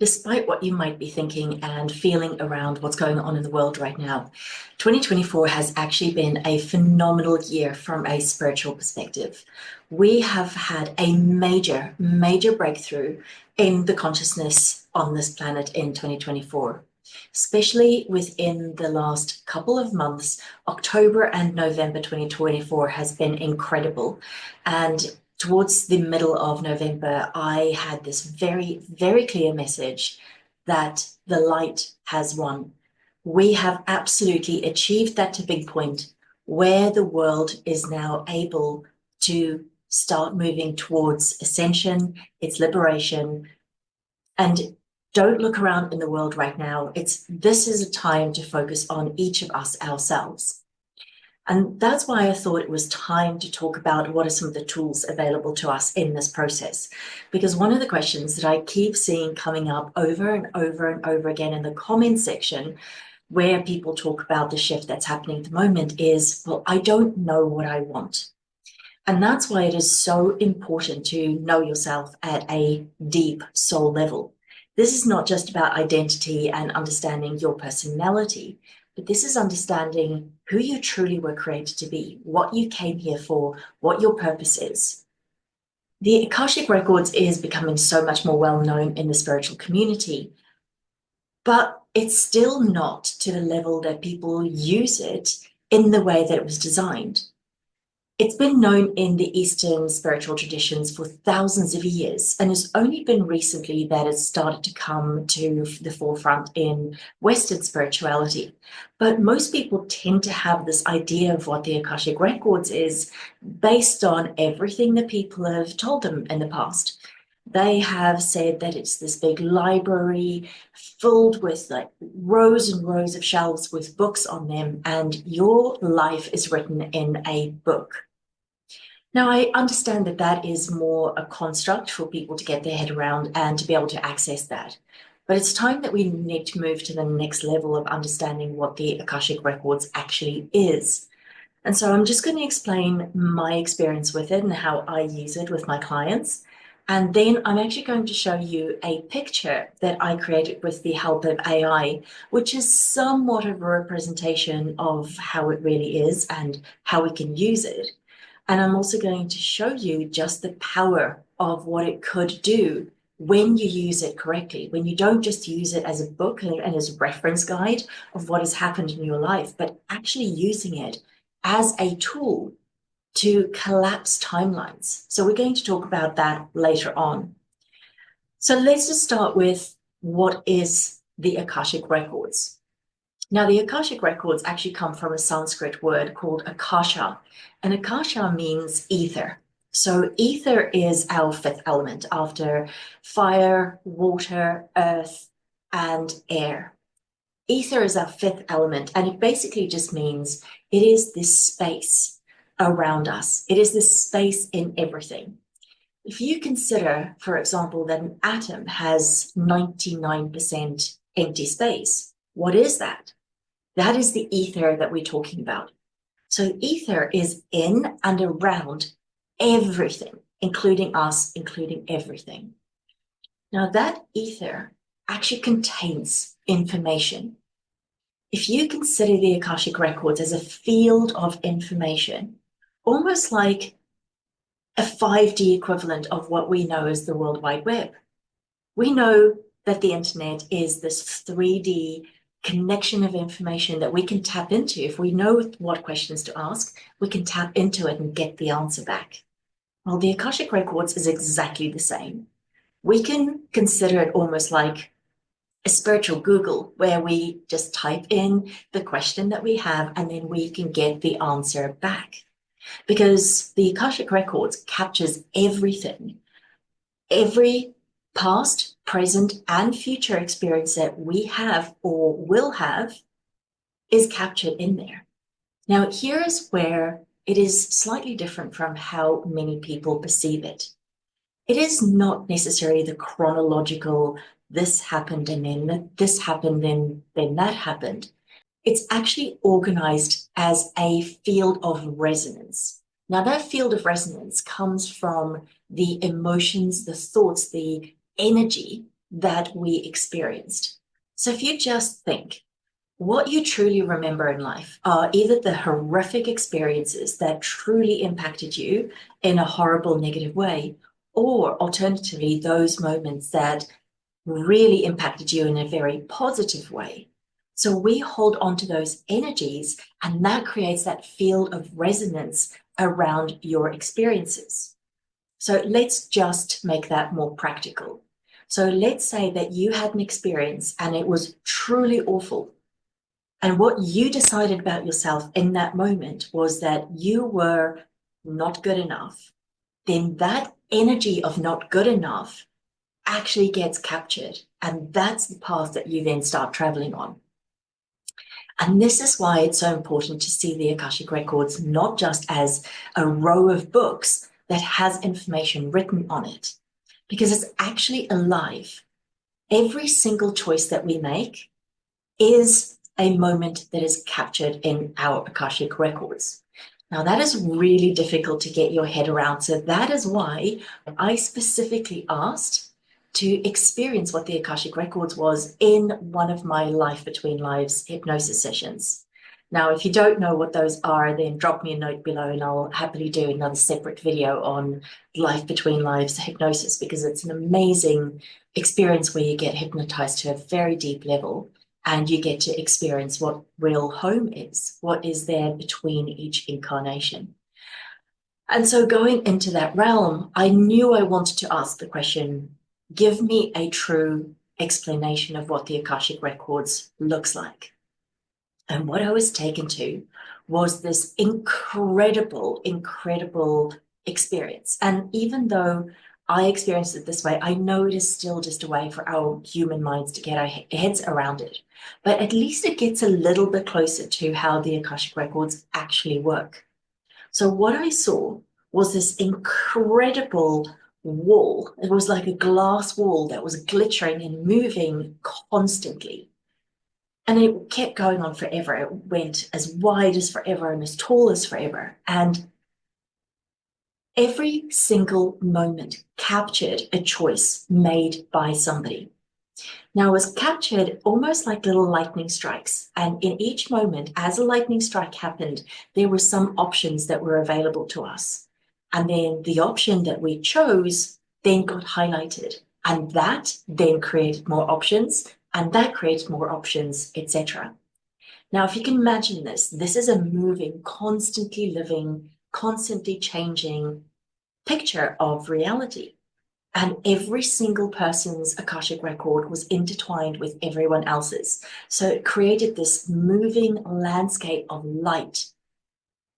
Despite what you might be thinking and feeling around what's going on in the world right now, 2024 has actually been a phenomenal year from a spiritual perspective. We have had a major, major breakthrough in the consciousness on this planet in 2024. Especially within the last couple of months, October and November 2024 has been incredible. And towards the middle of November, I had this very, very clear message that the light has won. We have absolutely achieved that tipping point where the world is now able to start moving towards ascension, its liberation. And don't look around in the world right now. This is a time to focus on each of us ourselves. And that's why I thought it was time to talk about what are some of the tools available to us in this process. Because one of the questions that I keep seeing coming up over and over and over again in the comment section, where people talk about the shift that's happening at the moment is, well, I don't know what I want. And that's why it is so important to know yourself at a deep soul level. This is not just about identity and understanding your personality, but this is understanding who you truly were created to be, what you came here for, what your purpose is. The Akashic Records is becoming so much more well known in the spiritual community, but it's still not to the level that people use it in the way that it was designed. It's been known in the Eastern spiritual traditions for thousands of years, and it's only been recently that it's started to come to the forefront in Western spirituality. But most people tend to have this idea of what the Akashic Records is based on everything that people have told them in the past. They have said that it's this big library filled with like rows and rows of shelves with books on them, and your life is written in a book. Now, I understand that that is more a construct for people to get their head around and to be able to access that. But it's time that we need to move to the next level of understanding what the Akashic Records actually is. And so I'm just going to explain my experience with it and how I use it with my clients. And then I'm actually going to show you a picture that I created with the help of AI, which is somewhat of a representation of how it really is and how we can use it. And I'm also going to show you just the power of what it could do when you use it correctly, when you don't just use it as a book and as a reference guide of what has happened in your life, but actually using it as a tool to collapse timelines. So we're going to talk about that later on. So let's just start with what is the Akashic Records. Now, the Akashic Records actually come from a Sanskrit word called Akasha, and Akasha means ether. So ether is our fifth element after fire, water, earth, and air. Ether is our fifth element, and it basically just means it is this space around us. It is this space in everything. If you consider, for example, that an atom has 99% empty space, what is that? That is the ether that we're talking about. So ether is in and around everything, including us, including everything. Now that ether actually contains information. If you consider the Akashic Records as a field of information, almost like a 5D equivalent of what we know as the World Wide Web. We know that the internet is this 3D connection of information that we can tap into. If we know what questions to ask, we can tap into it and get the answer back. Well, the Akashic Records is exactly the same. We can consider it almost like a spiritual Google, where we just type in the question that we have and then we can get the answer back. Because the Akashic Records captures everything, every past, present, and future experience that we have or will have is captured in there. Now, here is where it is slightly different from how many people perceive it. It is not necessarily the chronological, this happened and then this happened and then that happened. It's actually organized as a field of resonance. Now, that field of resonance comes from the emotions, the thoughts, the energy that we experienced. So if you just think, what you truly remember in life are either the horrific experiences that truly impacted you in a horrible, negative way, or alternatively, those moments that really impacted you in a very positive way. So we hold on to those energies, and that creates that field of resonance around your experiences. So let's just make that more practical. So let's say that you had an experience and it was truly awful. And what you decided about yourself in that moment was that you were not good enough. Then that energy of not good enough actually gets captured. And that's the path that you then start traveling on. And this is why it's so important to see the Akashic Records not just as a row of books that has information written on it, because it's actually alive. Every single choice that we make is a moment that is captured in our Akashic Records. Now, that is really difficult to get your head around. So that is why I specifically asked to experience what the Akashic Records was in one of my Life Between Lives hypnosis sessions. Now, if you don't know what those are, then drop me a note below and I'll happily do another separate video on Life Between Lives hypnosis, because it's an amazing experience where you get hypnotized to a very deep level and you get to experience what real home is, what is there between each incarnation. And so going into that realm, I knew I wanted to ask the question, give me a true explanation of what the Akashic Records looks like. And what I was taken to was this incredible, incredible experience. And even though I experienced it this way, I know it is still just a way for our human minds to get our heads around it. But at least it gets a little bit closer to how the Akashic Records actually work. So what I saw was this incredible wall. It was like a glass wall that was glittering and moving constantly. And it kept going on forever. It went as wide as forever and as tall as forever. And every single moment captured a choice made by somebody. Now, it was captured almost like little lightning strikes. And in each moment, as a lightning strike happened, there were some options that were available to us. And then the option that we chose then got highlighted. And that then created more options, and that created more options, etc. Now, if you can imagine this, this is a moving, constantly living, constantly changing picture of reality. And every single person's Akashic record was intertwined with everyone else's. So it created this moving landscape of light,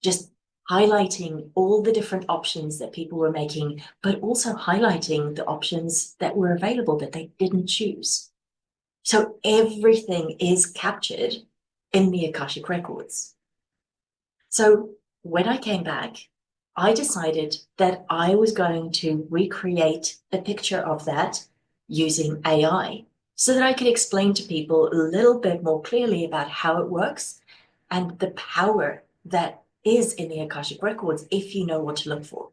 just highlighting all the different options that people were making, but also highlighting the options that were available that they didn't choose. So everything is captured in the Akashic records. So when I came back, I decided that I was going to recreate a picture of that using AI so that I could explain to people a little bit more clearly about how it works and the power that is in the Akashic records if you know what to look for.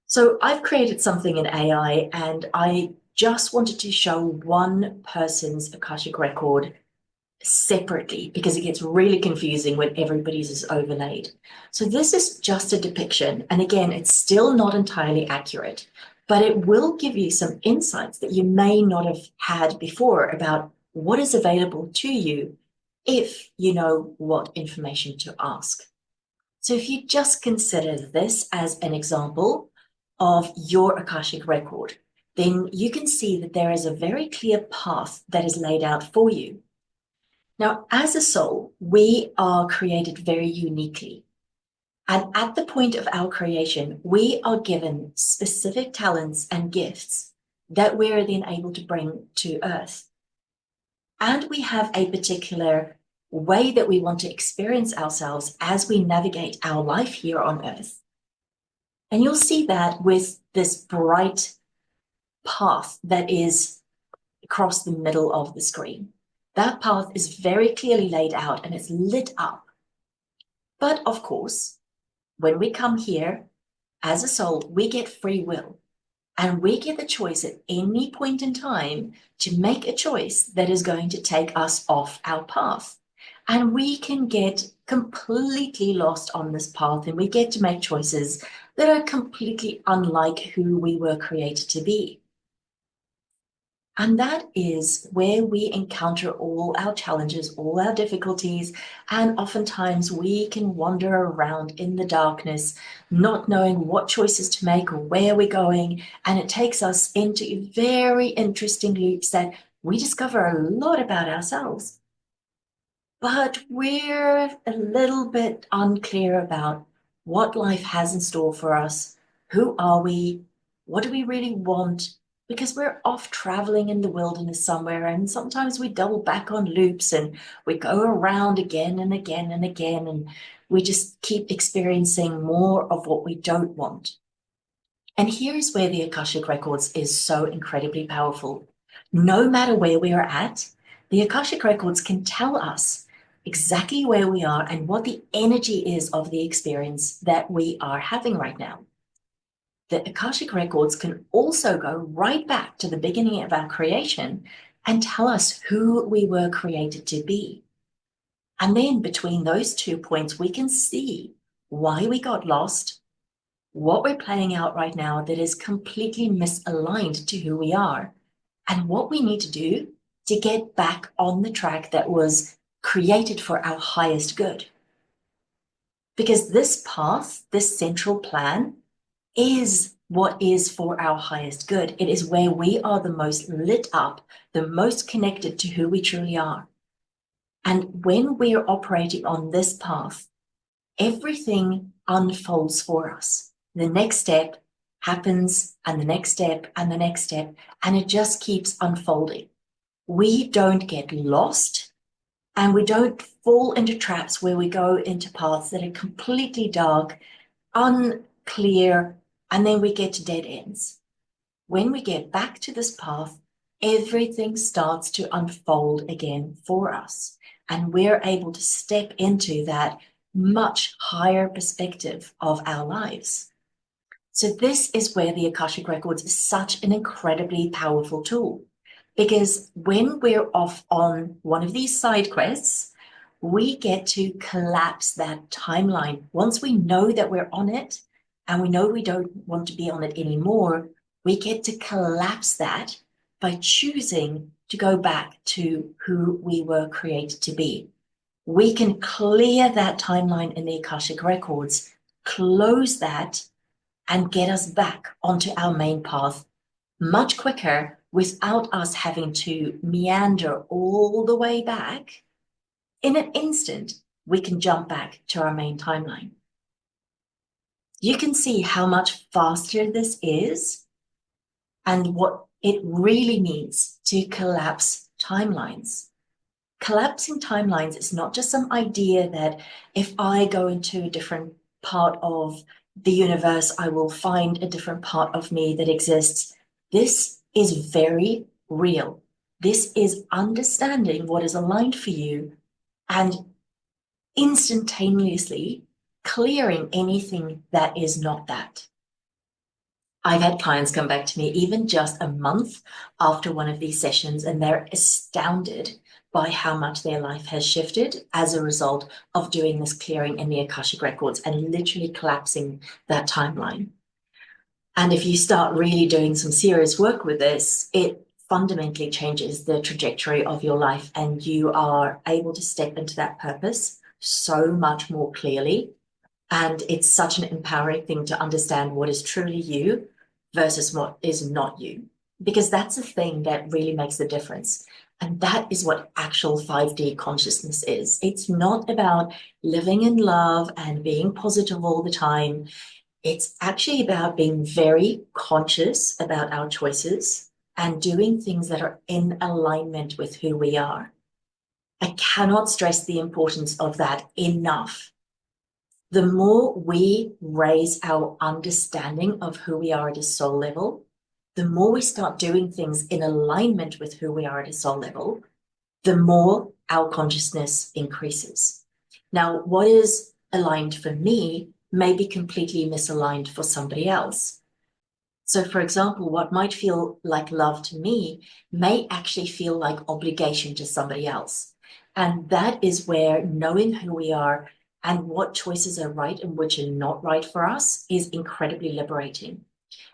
So I've created something in AI, and I just wanted to show one person's Akashic record separately because it gets really confusing when everybody's is overlaid. So this is just a depiction. And again, it's still not entirely accurate, but it will give you some insights that you may not have had before about what is available to you if you know what information to ask. So if you just consider this as an example of your Akashic record, then you can see that there is a very clear path that is laid out for you. Now, as a soul, we are created very uniquely. And at the point of our creation, we are given specific talents and gifts that we're then able to bring to Earth. And we have a particular way that we want to experience ourselves as we navigate our life here on Earth. And you'll see that with this bright path that is across the middle of the screen. That path is very clearly laid out and it's lit up. But of course, when we come here as a soul, we get free will. And we get the choice at any point in time to make a choice that is going to take us off our path. And we can get completely lost on this path, and we get to make choices that are completely unlike who we were created to be. And that is where we encounter all our challenges, all our difficulties, and oftentimes we can wander around in the darkness, not knowing what choices to make or where we're going. And it takes us into very interesting loops that we discover a lot about ourselves. But we're a little bit unclear about what life has in store for us. Who are we? What do we really want? Because we're off traveling in the wilderness somewhere, and sometimes we double back on loops and we go around again and again and again, and we just keep experiencing more of what we don't want. And here's where the Akashic Records is so incredibly powerful. No matter where we are at, the Akashic Records can tell us exactly where we are and what the energy is of the experience that we are having right now. The Akashic Records can also go right back to the beginning of our creation and tell us who we were created to be. And then between those 2 points, we can see why we got lost, what we're playing out right now that is completely misaligned to who we are, and what we need to do to get back on the track that was created for our highest good. Because this path, this central plan, is what is for our highest good. It is where we are the most lit up, the most connected to who we truly are. And when we're operating on this path, everything unfolds for us. The next step happens, and the next step, and the next step, and it just keeps unfolding. We don't get lost, and we don't fall into traps where we go into paths that are completely dark, unclear, and then we get to dead ends. When we get back to this path, everything starts to unfold again for us, and we're able to step into that much higher perspective of our lives. So this is where the Akashic Records is such an incredibly powerful tool, because when we're off on one of these side quests, we get to collapse that timeline. Once we know that we're on it and we know we don't want to be on it anymore, we get to collapse that by choosing to go back to who we were created to be. We can clear that timeline in the Akashic Records, close that, and get us back onto our main path much quicker without us having to meander all the way back. In an instant, we can jump back to our main timeline. You can see how much faster this is and what it really means to collapse timelines. Collapsing timelines is not just some idea that if I go into a different part of the universe, I will find a different part of me that exists. This is very real. This is understanding what is aligned for you and instantaneously clearing anything that is not that. I've had clients come back to me even just a month after one of these sessions, and they're astounded by how much their life has shifted as a result of doing this clearing in the Akashic Records and literally collapsing that timeline. And if you start really doing some serious work with this, it fundamentally changes the trajectory of your life, and you are able to step into that purpose so much more clearly. And it's such an empowering thing to understand what is truly you versus what is not you, because that's the thing that really makes the difference. And that is what actual 5D consciousness is. It's not about living in love and being positive all the time. It's actually about being very conscious about our choices and doing things that are in alignment with who we are. I cannot stress the importance of that enough. The more we raise our understanding of who we are at a soul level, the more we start doing things in alignment with who we are at a soul level, the more our consciousness increases. Now, what is aligned for me may be completely misaligned for somebody else. So, for example, what might feel like love to me may actually feel like obligation to somebody else. And that is where knowing who we are and what choices are right and which are not right for us is incredibly liberating.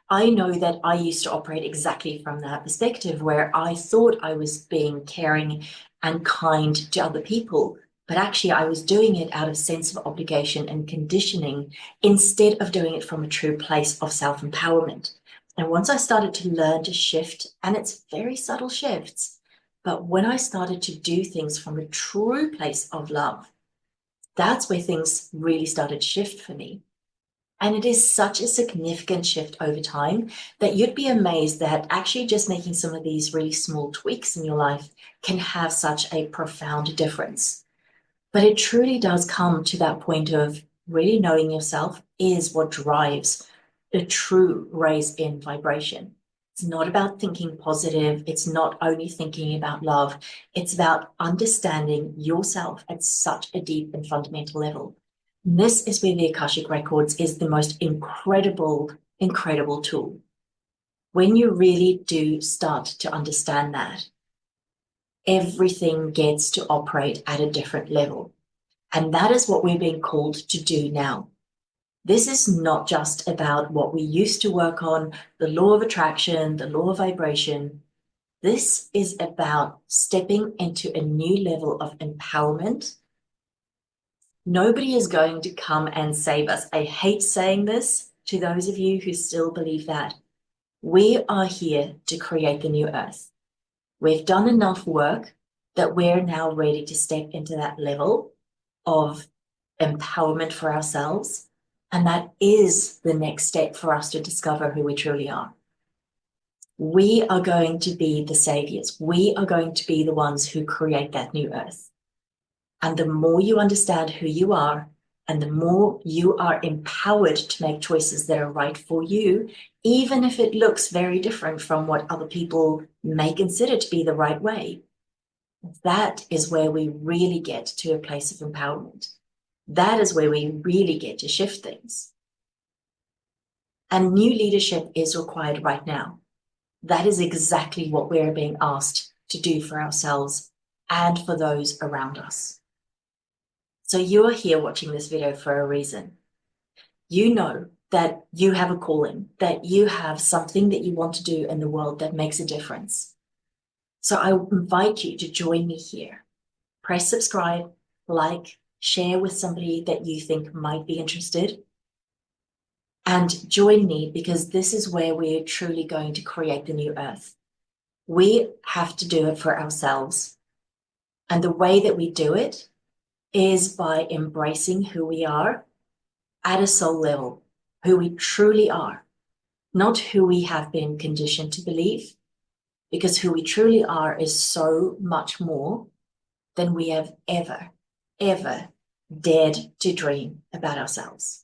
I know that I used to operate exactly from that perspective where I thought I was being caring and kind to other people, but actually I was doing it out of sense of obligation and conditioning instead of doing it from a true place of self-empowerment. And once I started to learn to shift, and it's very subtle shifts, but when I started to do things from a true place of love, that's where things really started to shift for me. And it is such a significant shift over time that you'd be amazed that actually just making some of these really small tweaks in your life can have such a profound difference. But it truly does come to that point of really knowing yourself is what drives a true raise in vibration. It's not about thinking positive. It's not only thinking about love. It's about understanding yourself at such a deep and fundamental level. And this is where the Akashic Records is the most incredible, incredible tool. When you really do start to understand that, everything gets to operate at a different level. And that is what we're being called to do now. This is not just about what we used to work on, the law of attraction, the law of vibration. This is about stepping into a new level of empowerment. Nobody is going to come and save us. I hate saying this to those of you who still believe that. We are here to create the new earth. We've done enough work that we're now ready to step into that level of empowerment for ourselves. And that is the next step for us to discover who we truly are. We are going to be the saviors. We are going to be the ones who create that new earth. And the more you understand who you are, and the more you are empowered to make choices that are right for you, even if it looks very different from what other people may consider to be the right way, that is where we really get to a place of empowerment. That is where we really get to shift things. And new leadership is required right now. That is exactly what we're being asked to do for ourselves and for those around us. So you are here watching this video for a reason. You know that you have a calling, that you have something that you want to do in the world that makes a difference. So I invite you to join me here. Press subscribe, like, share with somebody that you think might be interested. And join me because this is where we're truly going to create the new earth. We have to do it for ourselves. And the way that we do it is by embracing who we are at a soul level, who we truly are, not who we have been conditioned to believe, because who we truly are is so much more than we have ever, ever dared to dream about ourselves.